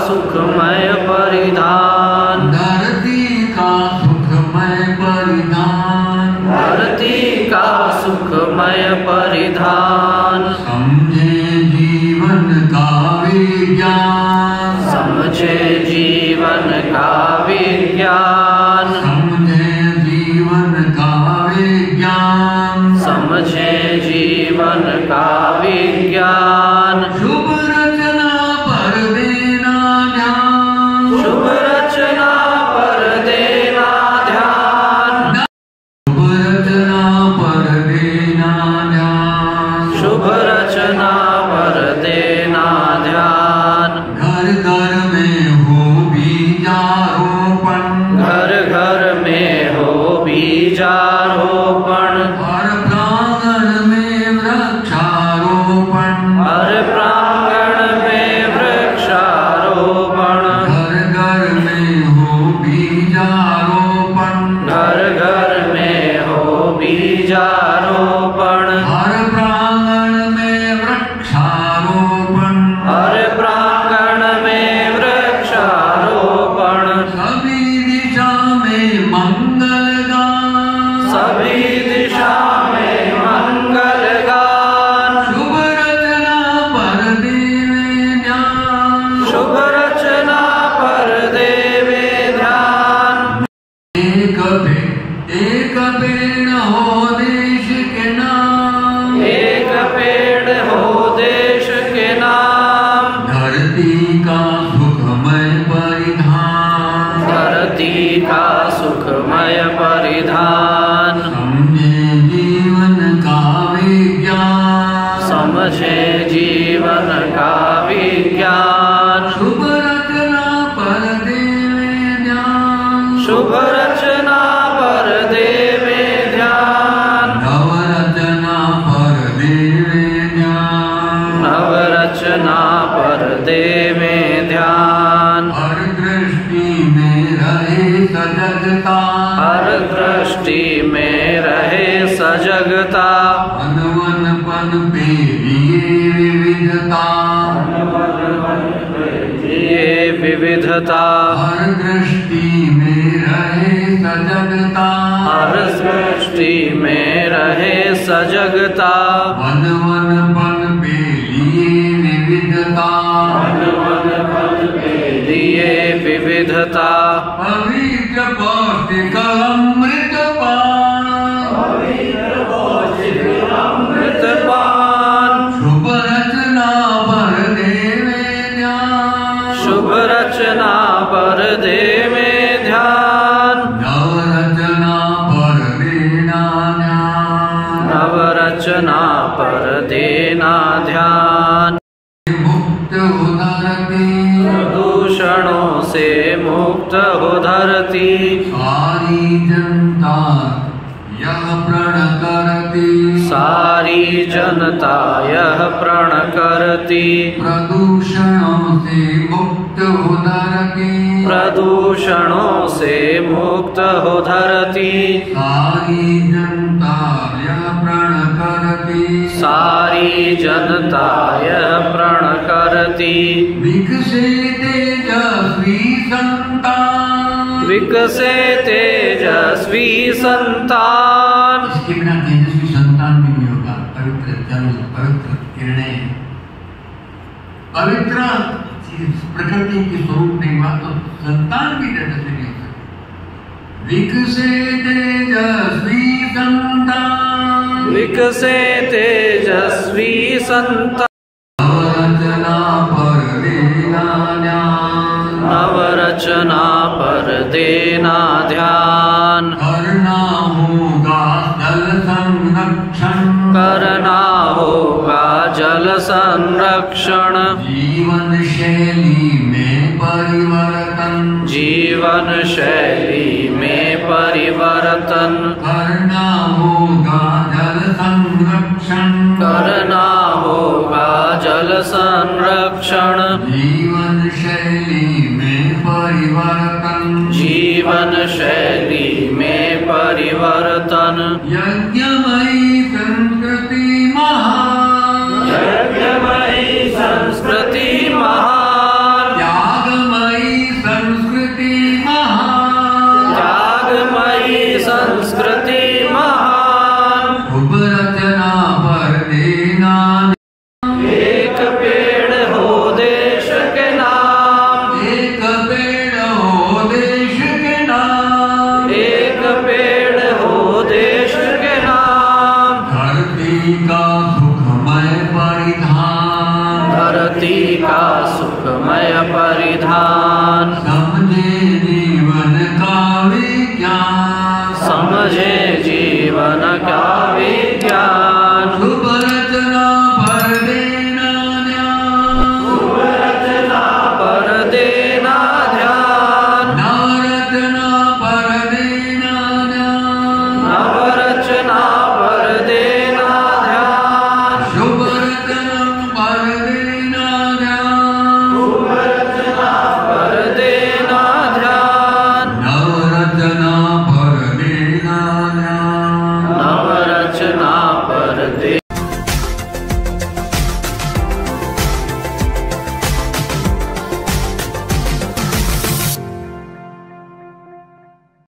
सुखमय परिधान, धरती का सुखमय परिधान, धरती का सुखमय परिधान। समझे जीवन का विज्ञान, समझे जीवन का विज्ञान, समझे जीवन का विज्ञान, समझे जीवन का विज्ञान। शुभ रचना पर देना ध्यान, शुभ रचना पर देना ध्यान, शुभ रचना पर देना ध्यान, शुभ रचना पर देना ध्यान। घर घर में हो बीजारोपण, घर घर में हो बीजारोपण, हर प्रांगण में वृक्षारोपण, हर प्रांगण में वृक्षारोपण। घर घर में हो बीजारोपण, घर घर में हो बीजारोपण, हर प्रांगण में वृक्षारोपण, हर प्रांगण में वृक्षारोपण। सभी दिशा में मंगल गान, सभी दिशा में मंगल गान, शुभ रचना पर देवे ध्यान, शुभ रचना पर देवे ध्यान। एक पेड़ हो देश के नाम, एक पेड़ हो देश के नाम, धरती का सुखमय परिधान, धरती का सुखमय परिधान। समझे जीवन का विज्ञान, समझे जीवन का विज्ञान। शुभ रचना पर देवे ध्यान, शुभ रचना पर देवे ध्यान, नवरचना पर देवे ध्यान, नवरचना पर देवे ध्यान। हर दृष्टि में रहे सजगता, हर दृष्टि में रहे सजगता, वन वन पन पे लिए विविधता, ये विविधता। हर दृष्टि में रहे सजगता, हर दृष्टि में रहे सजगता, वन वन पन पे लिए विविधता, लिए विविधता। पवित्र पौष्टिक अमृत पान, अमृतपान, शुभ रचना पर देवे ध्यान, शुभ रचना पर देवे ध्यान। नवरचना पर देना ध्यान, नवरचना पर देना ध्यान। मुक्त हो धरती, प्रदूषणों से मुक्त हो धरती, सारी जनता यह प्रण करती, सारी जनता यह प्रण करती। प्रदूषणों से मुक्त हो धरती, प्रदूषणों से मुक्त हो धरती, सारी जनता यह प्रण करती, सारी जनता यह प्रण करती। विकसे तेजस्वी संतान, विकसे तेजस्वी संतान। इसके बिना तेजस्वी संतान भी नहीं होगा। पवित्र जल, पवित्र किरणें, पवित्र प्रकृति के स्वरूप नहीं हुआ तो संतान भी तेजस्वी नहीं हो सकता। विकसे तेजस्वी संतान, विकसे तेजस्वी संतान। नवरचना पर देना ध्यान, नवरचना पर देना ध्यान। करना होगा जल संरक्षण, करना होगा जल संरक्षण। जीवन शैली में परिवर्तन, जीवन शैली में परिवर्तन। करना होगा जल संरक्षण, करना होगा जल संरक्षण। जीवन शैली में परिवर्तन, जीवन शैली में परिवर्तन। यज्ञमयी संस्कृति महान, यज्ञमयी संस्कृति महान। त्याग परिधान